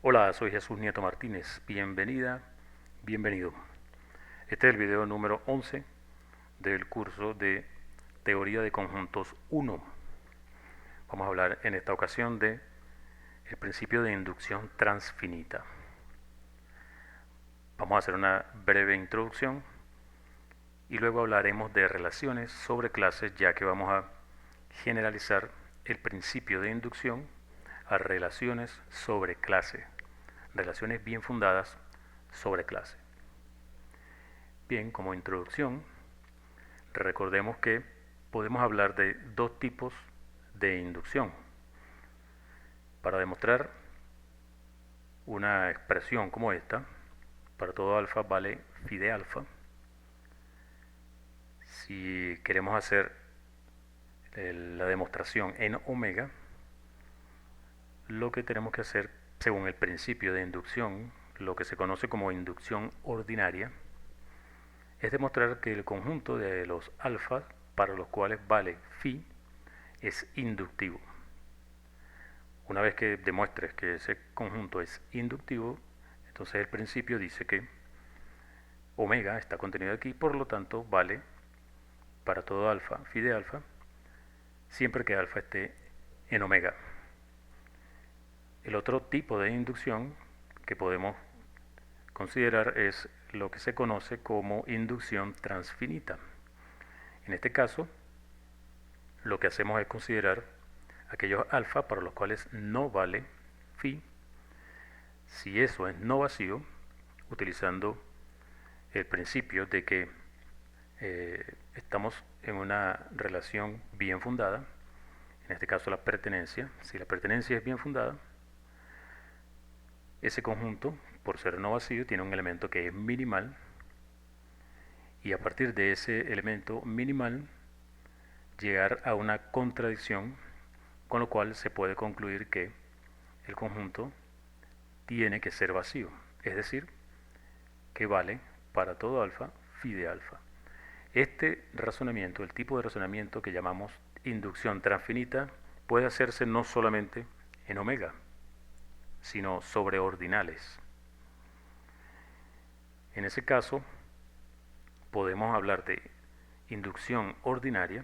Hola, soy Jesús Nieto Martínez. Bienvenida, bienvenido. Este es el video número 11 del curso de Teoría de Conjuntos 1. Vamos a hablar en esta ocasión de el principio de inducción transfinita. Vamos a hacer una breve introducción y luego hablaremos de relaciones sobre clases, ya que vamos a generalizar el principio de inducción a relaciones sobre clase, relaciones bien fundadas sobre clase. Bien, como introducción, recordemos que podemos hablar de dos tipos de inducción. Para demostrar una expresión como esta, para todo alfa vale phi de alfa. Si queremos hacer la demostración en omega, lo que tenemos que hacer, según el principio de inducción, lo que se conoce como inducción ordinaria, es demostrar que el conjunto de los alfas para los cuales vale phi es inductivo. Una vez que demuestres que ese conjunto es inductivo, entonces el principio dice que omega está contenido aquí, por lo tanto vale para todo alfa phi de alfa, siempre que alfa esté en omega. El otro tipo de inducción que podemos considerar es lo que se conoce como inducción transfinita. En este caso, lo que hacemos es considerar aquellos alfa para los cuales no vale phi. Si eso es no vacío, utilizando el principio de que estamos en una relación bien fundada, en este caso la pertenencia, si la pertenencia es bien fundada, ese conjunto, por ser no vacío, tiene un elemento que es minimal, y a partir de ese elemento minimal llegar a una contradicción, con lo cual se puede concluir que el conjunto tiene que ser vacío, es decir, que vale para todo alfa phi de alfa. Este razonamiento, el tipo de razonamiento que llamamos inducción transfinita, puede hacerse no solamente en omega, sino sobre ordinales. En ese caso, podemos hablar de inducción ordinaria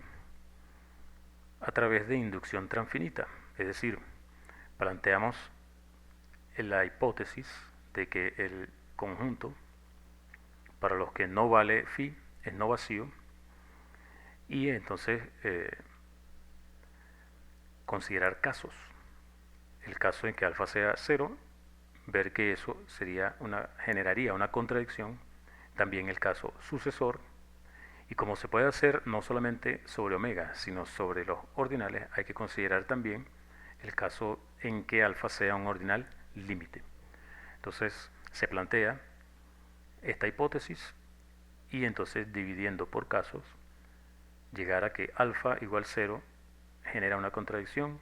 a través de inducción transfinita, es decir, planteamos la hipótesis de que el conjunto para los que no vale phi es no vacío, y entonces considerar casos. El caso en que alfa sea 0, ver que eso generaría una contradicción. También el caso sucesor. Y como se puede hacer no solamente sobre omega, sino sobre los ordinales, hay que considerar también el caso en que alfa sea un ordinal límite. Entonces se plantea esta hipótesis y entonces dividiendo por casos, llegar a que alfa igual 0 genera una contradicción,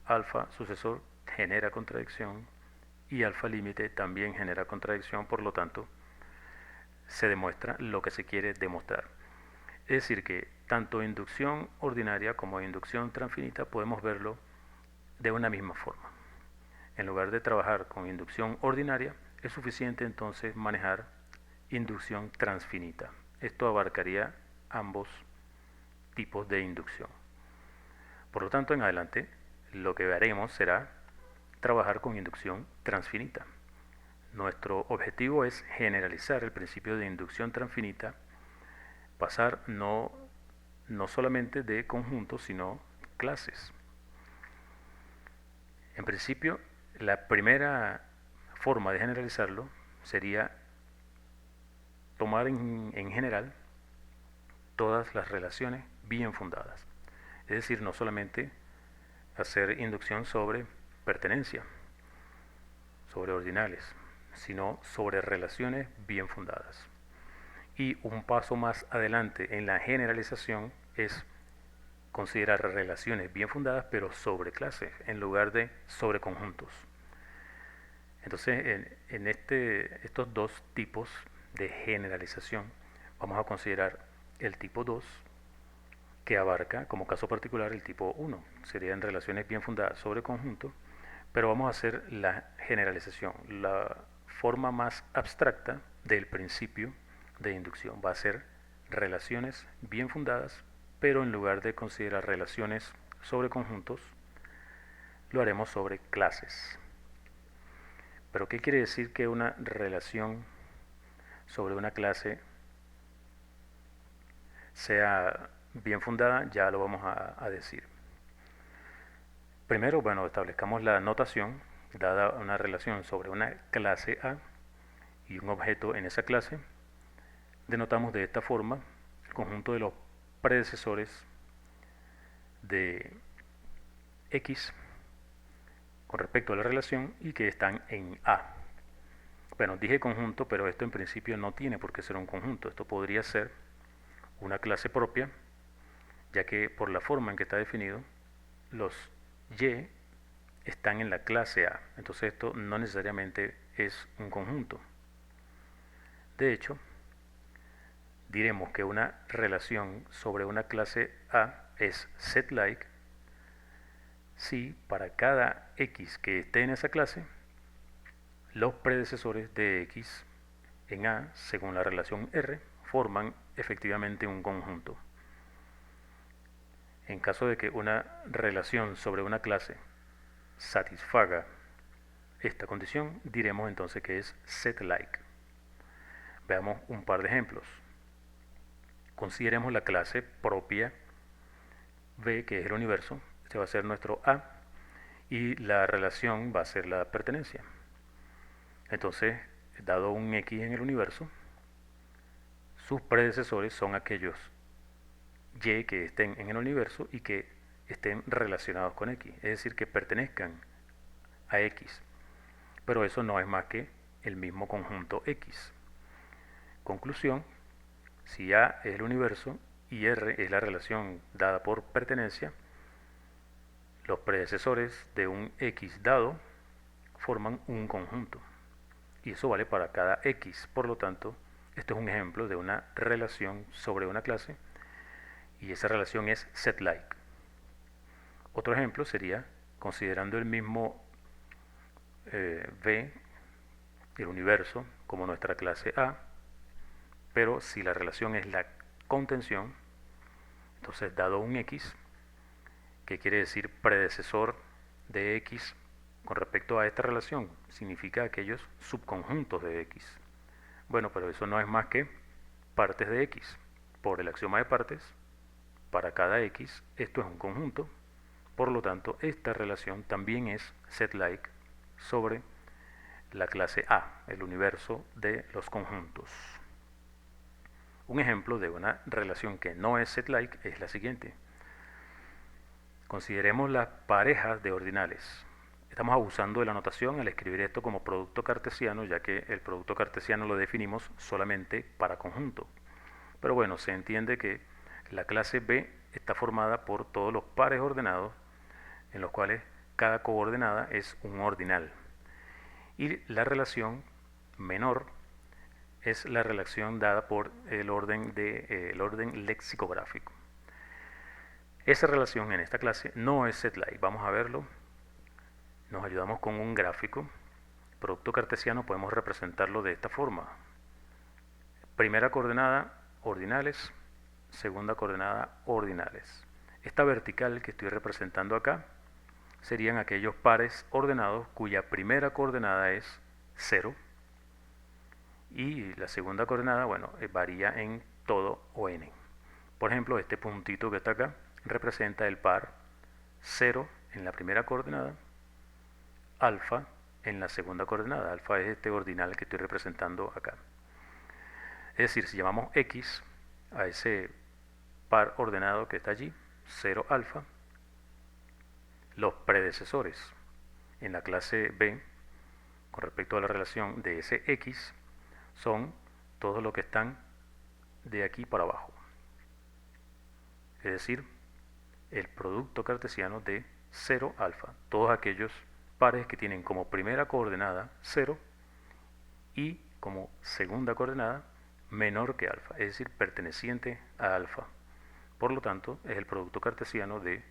alfa sucesor genera contradicción y alfa límite también genera contradicción, por lo tanto se demuestra lo que se quiere demostrar. Es decir que tanto inducción ordinaria como inducción transfinita podemos verlo de una misma forma. En lugar de trabajar con inducción ordinaria, es suficiente entonces manejar inducción transfinita. Esto abarcaría ambos tipos de inducción. Por lo tanto, en adelante, lo que haremos será trabajar con inducción transfinita. Nuestro objetivo es generalizar el principio de inducción transfinita, pasar no solamente de conjuntos, sino clases. En principio, la primera forma de generalizarlo sería tomar en general todas las relaciones bien fundadas. Es decir, no solamente hacer inducción sobre pertenencia, sobre ordinales, sino sobre relaciones bien fundadas. Y un paso más adelante en la generalización es considerar relaciones bien fundadas pero sobre clases en lugar de sobre conjuntos. Entonces, estos dos tipos de generalización vamos a considerar el tipo 2, que abarca como caso particular el tipo 1. Serían relaciones bien fundadas sobre conjuntos, Pero vamos a hacer la generalización. La forma más abstracta del principio de inducción va a ser relaciones bien fundadas, pero en lugar de considerar relaciones sobre conjuntos, lo haremos sobre clases. ¿Pero qué quiere decir que una relación sobre una clase sea bien fundada? Ya lo vamos a decir. Primero, bueno, establezcamos la notación. Dada una relación sobre una clase A y un objeto en esa clase, denotamos de esta forma el conjunto de los predecesores de X con respecto a la relación y que están en A. Bueno, dije conjunto, pero esto en principio no tiene por qué ser un conjunto. Esto podría ser una clase propia, ya que por la forma en que está definido, los Y están en la clase A. Entonces esto no necesariamente es un conjunto. De hecho, diremos que una relación sobre una clase A es set-like si para cada X que esté en esa clase, los predecesores de X en A, según la relación R, forman efectivamente un conjunto. En caso de que una relación sobre una clase satisfaga esta condición, diremos entonces que es set-like. Veamos un par de ejemplos. Consideremos la clase propia B, que es el universo. Este va a ser nuestro A y la relación va a ser la pertenencia. Entonces, dado un X en el universo, sus predecesores son aquellos Y que estén en el universo y que estén relacionados con X, es decir, que pertenezcan a X. Pero eso no es más que el mismo conjunto X. Conclusión, si A es el universo y R es la relación dada por pertenencia, los predecesores de un X dado forman un conjunto. Y eso vale para cada X. Por lo tanto, este es un ejemplo de una relación sobre una clase y esa relación es set-like. Otro ejemplo sería considerando el mismo V, el universo, como nuestra clase A, pero si la relación es la contención, entonces dado un X, que quiere decir predecesor de X con respecto a esta relación, significa aquellos subconjuntos de X. Bueno, pero eso no es más que partes de X. Por el axioma de partes, para cada X, esto es un conjunto. Por lo tanto, esta relación también es set-like sobre la clase A, el universo de los conjuntos. Un ejemplo de una relación que no es set-like es la siguiente. Consideremos las parejas de ordinales. Estamos abusando de la notación al escribir esto como producto cartesiano, ya que el producto cartesiano lo definimos solamente para conjunto. Pero bueno, se entiende que la clase B está formada por todos los pares ordenados, en los cuales cada coordenada es un ordinal. Y la relación menor es la relación dada por el orden lexicográfico. Esa relación en esta clase no es set-like. Vamos a verlo. Nos ayudamos con un gráfico. Producto cartesiano podemos representarlo de esta forma. Primera coordenada, ordinales. Segunda coordenada, ordinales. Esta vertical que estoy representando acá serían aquellos pares ordenados cuya primera coordenada es 0 y la segunda coordenada, bueno, varía en todo o n. Por ejemplo, este puntito que está acá representa el par 0 en la primera coordenada, alfa en la segunda coordenada. Alfa es este ordinal que estoy representando acá. Es decir, si llamamos x a ese par ordenado que está allí, 0 alfa, los predecesores en la clase B con respecto a la relación de ese x son todos los que están de aquí para abajo. Es decir, el producto cartesiano de 0 alfa, todos aquellos pares que tienen como primera coordenada 0 y como segunda coordenada menor que alfa, es decir, perteneciente a alfa. Por lo tanto, es el producto cartesiano de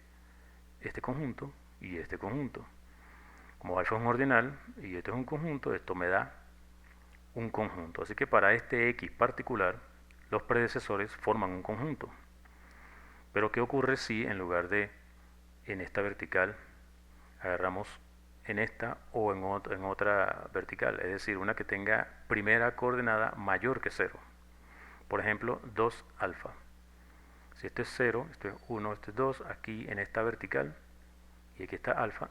este conjunto y este conjunto. Como alfa es un ordinal y esto es un conjunto, esto me da un conjunto. Así que para este X particular, los predecesores forman un conjunto. Pero ¿qué ocurre si en lugar de en esta vertical agarramos en esta o en otra vertical? Es decir, una que tenga primera coordenada mayor que 0. Por ejemplo, 2 alfa. Si esto es 0, esto es 1, esto es 2, aquí en esta vertical y aquí está alfa,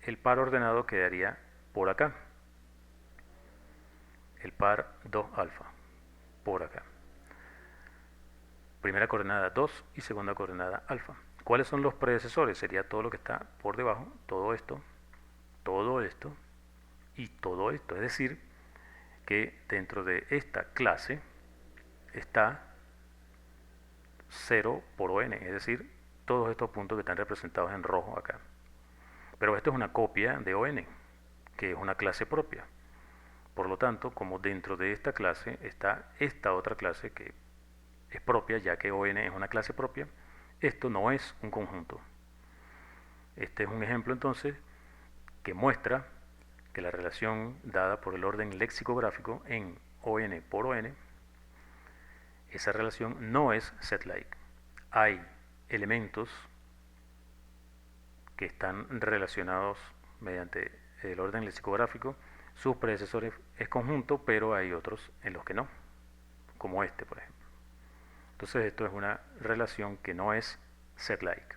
el par ordenado quedaría por acá. El par 2 alfa, por acá. Primera coordenada 2 y segunda coordenada alfa. ¿Cuáles son los predecesores? Sería todo lo que está por debajo, todo esto y todo esto. Es decir, que dentro de esta clase está 0 por ON, es decir, todos estos puntos que están representados en rojo acá. Pero esto es una copia de ON, que es una clase propia. Por lo tanto, como dentro de esta clase está esta otra clase que es propia, ya que ON es una clase propia, esto no es un conjunto. Este es un ejemplo entonces que muestra que la relación dada por el orden lexicográfico en ON por ON, esa relación no es set-like. Hay elementos que están relacionados mediante el orden lexicográfico, sus predecesores es conjunto, pero hay otros en los que no, como este, por ejemplo. Entonces esto es una relación que no es set-like.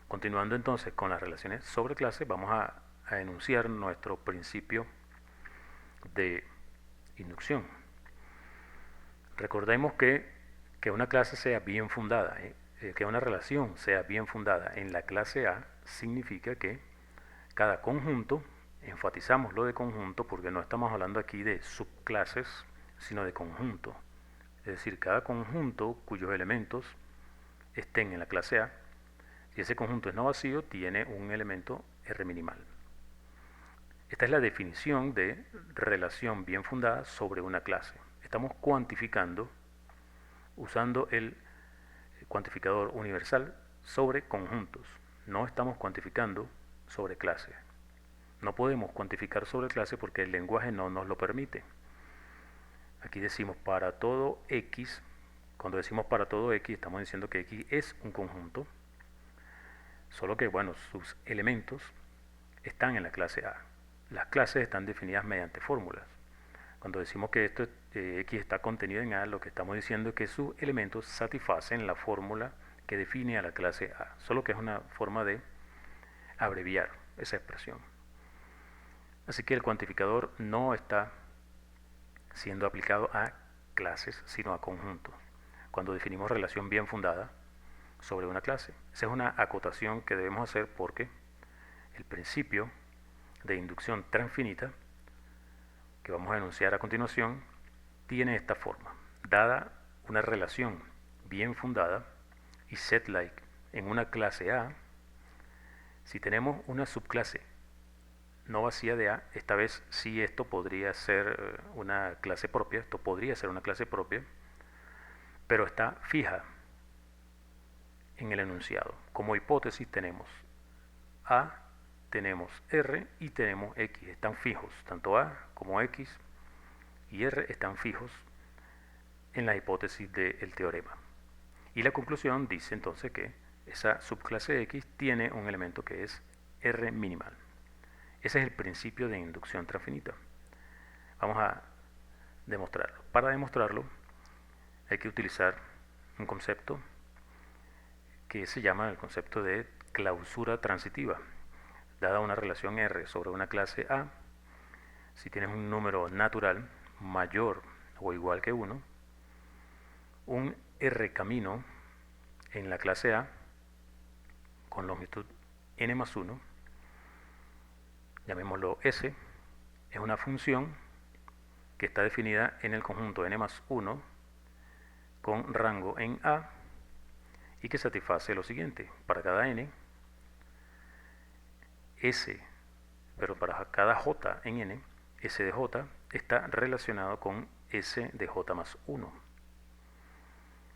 Continuando entonces con las relaciones sobre clases, vamos a enunciar nuestro principio de inducción. Recordemos que una clase sea bien fundada, que una relación sea bien fundada en la clase A significa que cada conjunto, enfatizamos lo de conjunto porque no estamos hablando aquí de subclases, sino de conjunto. Es decir, cada conjunto cuyos elementos estén en la clase A, si ese conjunto es no vacío, tiene un elemento R minimal. Esta es la definición de relación bien fundada sobre una clase. Estamos cuantificando usando el cuantificador universal sobre conjuntos. No estamos cuantificando sobre clase. No podemos cuantificar sobre clase porque el lenguaje no nos lo permite. Aquí decimos para todo X. Cuando decimos para todo X, estamos diciendo que X es un conjunto. Solo que, bueno, sus elementos están en la clase A. Las clases están definidas mediante fórmulas. Cuando decimos que esto X está contenido en A, lo que estamos diciendo es que sus elementos satisfacen la fórmula que define a la clase A. Solo que es una forma de abreviar esa expresión. Así que el cuantificador no está siendo aplicado a clases, sino a conjuntos. Cuando definimos relación bien fundada sobre una clase. Esa es una acotación que debemos hacer porque el principio de inducción transfinita que vamos a enunciar a continuación tiene esta forma. Dada una relación bien fundada y set-like en una clase A, si tenemos una subclase no vacía de A, esta vez sí esto podría ser una clase propia, esto podría ser una clase propia, pero está fija en el enunciado. Como hipótesis tenemos A, tenemos R y tenemos X, están fijos, tanto A como X y R están fijos en la hipótesis del teorema. Y la conclusión dice entonces que esa subclase X tiene un elemento que es R minimal. Ese es el principio de inducción transfinita. Vamos a demostrarlo. Para demostrarlo hay que utilizar un concepto que se llama el concepto de clausura transitiva. Dada una relación R sobre una clase A, si tienes un número natural mayor o igual que 1, un R camino en la clase A con longitud n más 1, llamémoslo S, es una función que está definida en el conjunto n más 1 con rango en A y que satisface lo siguiente. Para cada n, S, pero para cada J en n, S de J está relacionado con S de J más 1.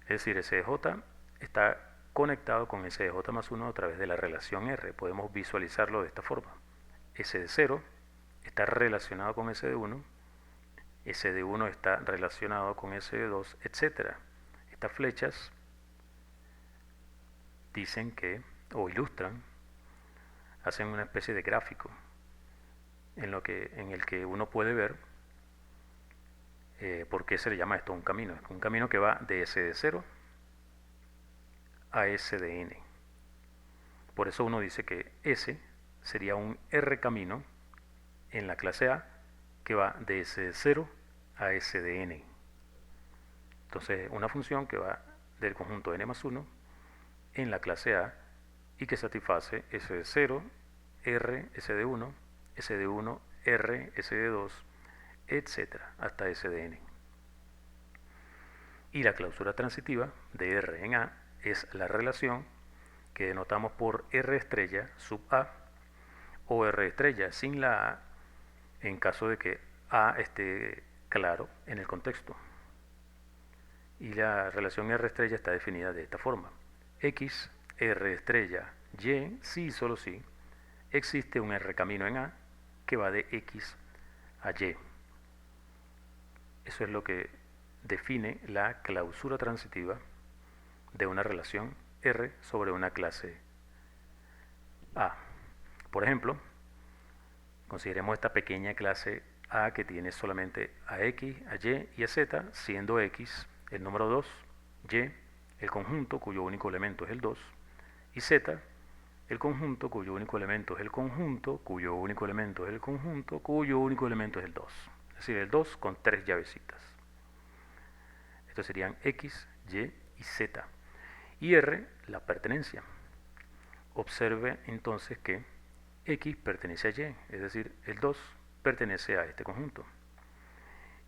Es decir, S de J está conectado con S de J más 1 a través de la relación R. Podemos visualizarlo de esta forma. S de 0 está relacionado con S de 1, S de 1 está relacionado con S de 2, etc. Estas flechas dicen que, o ilustran, hacen una especie de gráfico en el que uno puede ver por qué se le llama esto un camino. Es un camino que va de S de 0 a S de n. Por eso uno dice que S sería un R camino en la clase A que va de S de 0 a S de n. Entonces, una función que va del conjunto n más 1 en la clase A y que satisface S de 0, R, S de 1, S de 1, R, S de 2, etc. hasta S de n. Y la clausura transitiva de R en A es la relación que denotamos por R estrella sub A o R estrella sin la A en caso de que A esté claro en el contexto. Y la relación R estrella está definida de esta forma. X, R estrella, Y, si y solo si existe un R camino en A que va de X a Y. Eso es lo que define la clausura transitiva de una relación R sobre una clase A. Por ejemplo, consideremos esta pequeña clase A que tiene solamente a X, a Y y a Z, siendo X el número 2, Y el conjunto cuyo único elemento es el 2, y Z el conjunto cuyo único elemento es el conjunto, cuyo único elemento es el conjunto, cuyo único elemento es el 2. Es decir, el 2 con 3 llavecitas. Estos serían X, Y y Z. Y R, la pertenencia. Observe entonces que X pertenece a Y, es decir, el 2 pertenece a este conjunto.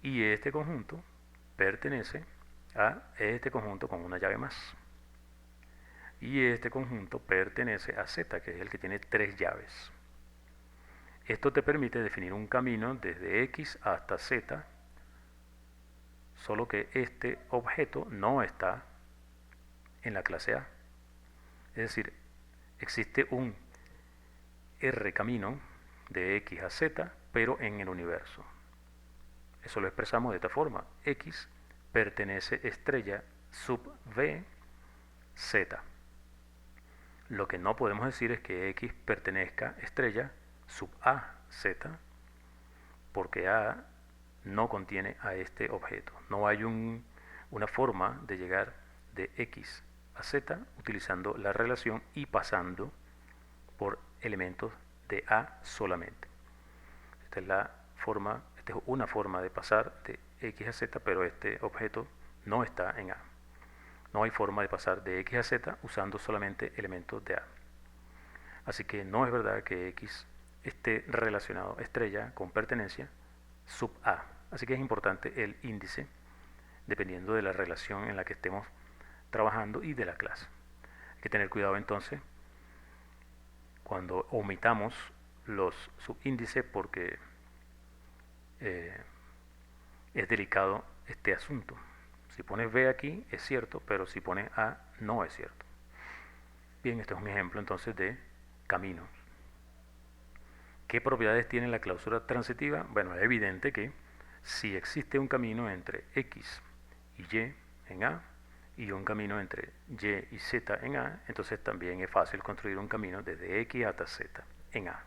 Y este conjunto pertenece a este conjunto con una llave más. Y este conjunto pertenece a Z, que es el que tiene 3 llaves. Esto te permite definir un camino desde X hasta Z, solo que este objeto no está en la clase A. Es decir, existe un R camino de X a Z, pero en el universo. Eso lo expresamos de esta forma. X pertenece estrella sub V Z. Lo que no podemos decir es que X pertenezca estrella sub A Z, porque A no contiene a este objeto. No hay una forma de llegar de X a Z utilizando la relación y pasando por elementos de A solamente. Esta es una forma de pasar de X a Z, pero este objeto no está en A. No hay forma de pasar de X a Z usando solamente elementos de A. Así que no es verdad que X esté relacionado estrella con pertenencia sub A. Así que es importante el índice dependiendo de la relación en la que estemos trabajando y de la clase. Hay que tener cuidado entonces cuando omitamos los subíndices porque es delicado este asunto. Si pones B aquí es cierto, pero si pones A no es cierto. Bien, este es un ejemplo entonces de caminos. ¿Qué propiedades tiene la clausura transitiva? Bueno, es evidente que si existe un camino entre X y Y en A y un camino entre Y y Z en A, entonces también es fácil construir un camino desde X hasta Z en A.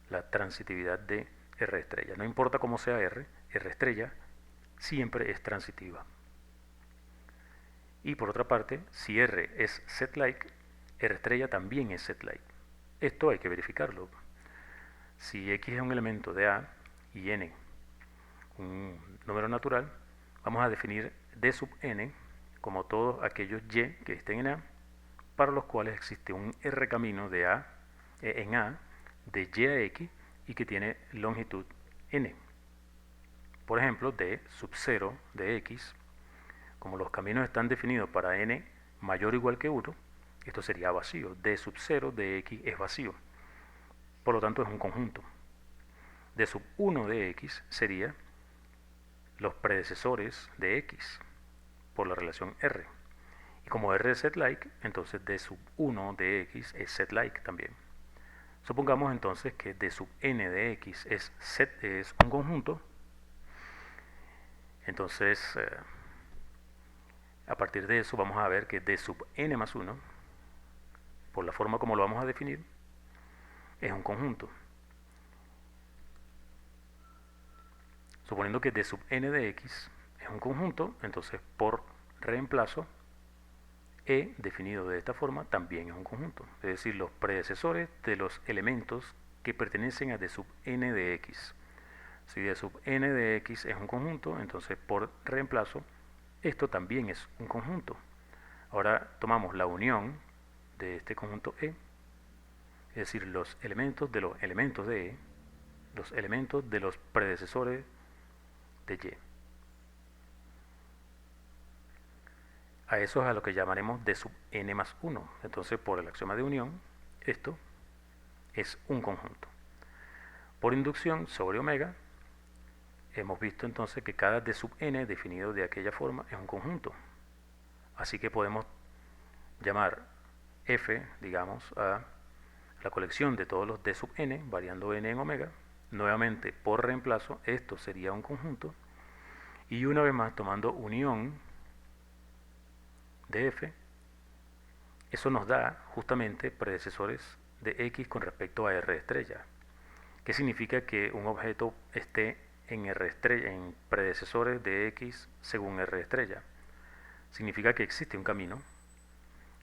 La transitividad de R estrella. No importa cómo sea R, R estrella siempre es transitiva. Y por otra parte, si R es Z-like, R estrella también es Z-like. Esto hay que verificarlo. Si X es un elemento de A y N un número natural, vamos a definir D sub N como todos aquellos Y que estén en A, para los cuales existe un R camino de A en A de Y a X y que tiene longitud N. Por ejemplo, D sub 0 de X, como los caminos están definidos para N mayor o igual que 1, esto sería vacío. D sub 0 de X es vacío. Por lo tanto, es un conjunto. D sub 1 de X sería los predecesores de X por la relación R. Y como R es set-like, entonces D sub 1 de X es set-like también. Supongamos entonces que D sub n de X es un conjunto. Entonces, a partir de eso vamos a ver que D sub n más 1, por la forma como lo vamos a definir, es un conjunto. Suponiendo que D sub n de X es un conjunto, entonces por reemplazo, E definido de esta forma también es un conjunto. Es decir, los predecesores de los elementos que pertenecen a D sub n de X. Si D sub n de X es un conjunto, entonces por reemplazo, esto también es un conjunto. Ahora tomamos la unión de este conjunto E, es decir, los elementos de los elementos de E, los elementos de los predecesores de Y. A eso es a lo que llamaremos D sub n más 1. Entonces, por el axioma de unión, esto es un conjunto. Por inducción sobre omega, hemos visto entonces que cada D sub n definido de aquella forma es un conjunto. Así que podemos llamar F, digamos, a la colección de todos los D sub n, variando n en omega. Nuevamente, por reemplazo, esto sería un conjunto. Y una vez más, tomando unión de F, eso nos da justamente predecesores de X con respecto a R estrella. ¿Qué significa que un objeto esté en R estrella, en predecesores de X según R estrella? Significa que existe un camino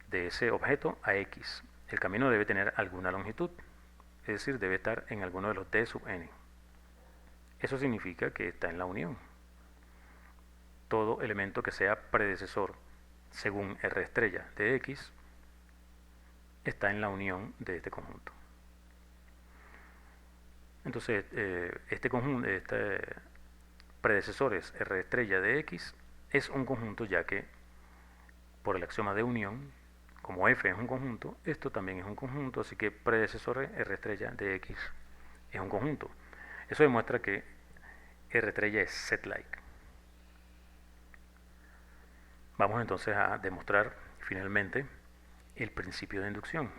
de ese objeto a X. El camino debe tener alguna longitud, es decir, debe estar en alguno de los D sub n. Eso significa que está en la unión. Todo elemento que sea predecesor según R estrella de X está en la unión de este conjunto. Entonces, este predecesores R estrella de X es un conjunto, ya que por el axioma de unión, como F es un conjunto, esto también es un conjunto, así que predecesor R estrella de X es un conjunto. Eso demuestra que R estrella es set-like. Vamos entonces a demostrar finalmente el principio de inducción.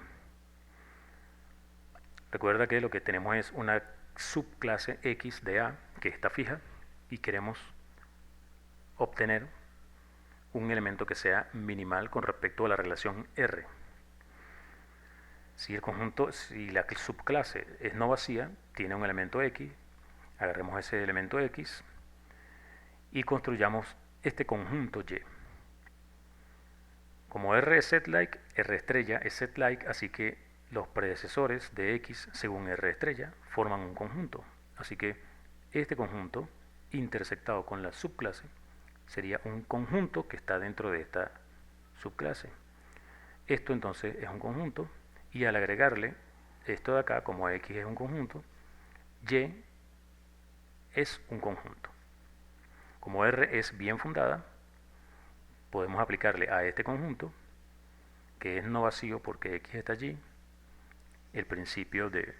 Recuerda que lo que tenemos es una subclase X de A que está fija y queremos obtener un elemento que sea minimal con respecto a la relación R. Si la subclase es no vacía, tiene un elemento X, agarremos ese elemento X y construyamos este conjunto Y. Como R es set-like, R estrella es set-like, así que los predecesores de X según R estrella forman un conjunto. Así que este conjunto intersectado con la subclase sería un conjunto que está dentro de esta subclase. Esto entonces es un conjunto y al agregarle esto de acá, como X es un conjunto, Y es un conjunto. Como R es bien fundada, podemos aplicarle a este conjunto, que es no vacío porque X está allí, el principio del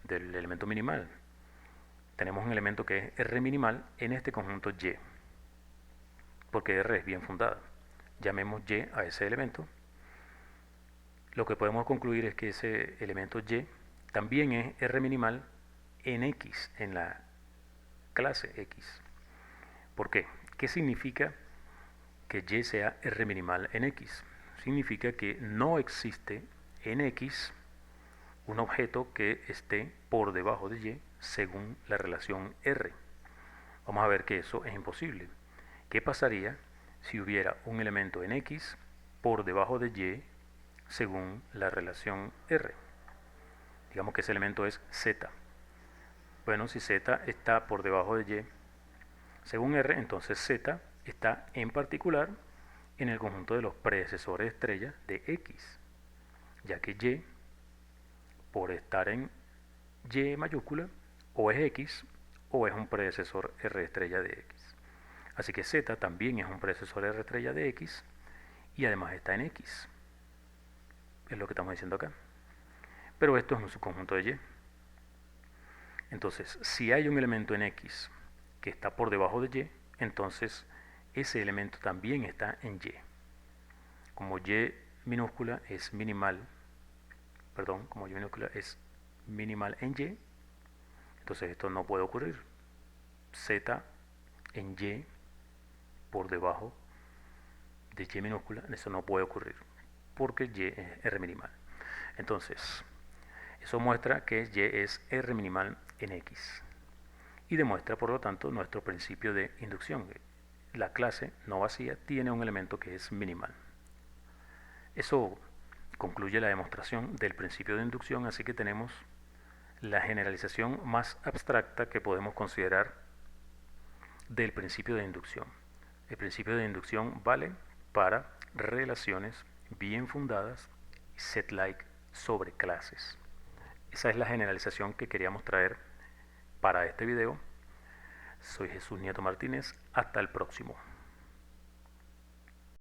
elemento minimal. Tenemos un elemento que es R minimal en este conjunto Y, porque R es bien fundada. Llamemos Y a ese elemento. Lo que podemos concluir es que ese elemento Y también es R minimal en X, en la clase X. ¿Por qué? ¿Qué significa que Y sea R minimal en X? Significa que no existe en X un objeto que esté por debajo de Y según la relación R. Vamos a ver que eso es imposible. ¿Qué pasaría si hubiera un elemento en X por debajo de Y según la relación R? Digamos que ese elemento es Z. Bueno, si Z está por debajo de Y según R, entonces Z está en particular en el conjunto de los predecesores estrella de X, ya que Y, por estar en Y mayúscula, o es X o es un predecesor R estrella de X. Así que Z también es un predecesor R estrella de X y además está en X. Es lo que estamos diciendo acá. Pero esto es un subconjunto de Y. Entonces, si hay un elemento en X que está por debajo de Y, entonces ese elemento también está en Y. Como y minúscula es minimal, perdón, como y minúscula es minimal en y, entonces esto no puede ocurrir. Z en y por debajo de y minúscula, eso no puede ocurrir, porque y es r minimal. Entonces, eso muestra que y es r minimal en x. Y demuestra, por lo tanto, nuestro principio de inducción. La clase no vacía tiene un elemento que es minimal. Eso concluye la demostración del principio de inducción, así que tenemos la generalización más abstracta que podemos considerar del principio de inducción. El principio de inducción vale para relaciones bien fundadas, set-like sobre clases. Esa es la generalización que queríamos traer para este video. Soy Jesús Nieto Martínez. Hasta el próximo.